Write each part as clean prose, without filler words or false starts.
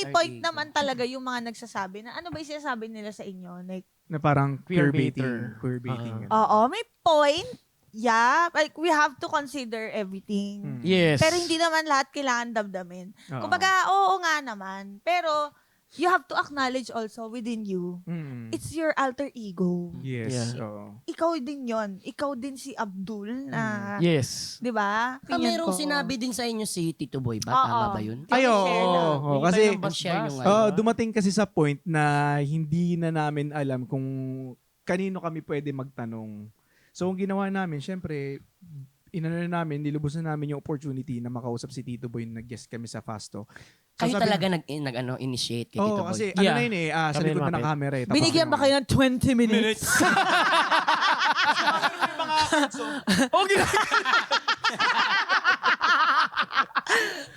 may point naman talaga yung mga nagsasabi na ano ba yung sinasabi nila sa inyo? Like, Na parang queer baiting. Queer-baiter. Queer baiting. ganun. oo, may point. Yeah, like we have to consider everything. Yes. Pero hindi naman lahat kailangan damdamin. Oo. Kumbaga, oo nga naman. Pero, you have to acknowledge also within you, Mm. it's your alter ego. Yes. Yeah. Oo. Ikaw din yon. Ikaw din si Abdul na, Yes. di ba? Merong sinabi din sa inyo si Tito Boy ba? Oo. Tama ba yun? Ay, oo. Share lang. oo, Hindi kasi, ba yung share yung dumating kasi sa point na hindi na namin alam kung kanino kami pwede magtanong. So, ang ginawa namin, syempre, nilubos na namin yung opportunity na makausap si Tito Boy na nag-guest kami sa Fasto. So, Kayo sabi- talaga initiate kay Tito Oo, Boy. kasi Yeah. ano na yun sa Kami likod pa ng lumapit. camera eh. Tapos Binigyan ba kayo ng 20 minutes? Oh,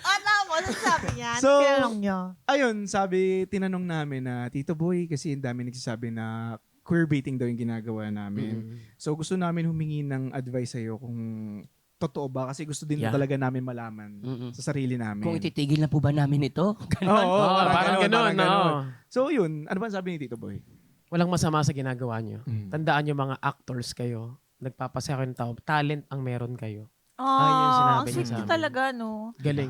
Ano mo, sabi niya? So, Tinanong nyo. Ayun, tinanong namin na, Tito Boy, kasi ang dami nagsasabi na queerbaiting daw yung ginagawa namin. So, gusto namin humingi ng advice sa'yo kung totoo ba, kasi gusto din Yeah. talaga namin malaman sa sarili namin. Kung ititigil na po ba namin ito? Oo, parang ganun. ganun. Oo. So, yun. Ano ba ang sabi ni Tito Boy? Walang masama sa ginagawa nyo. Mm. Tandaan nyo mga actors kayo. Nagpapasaya kayo ng tao. Talent ang meron kayo. Oh, Ayun, sinabi ang niya sweet sa amin. talaga, no? Galing.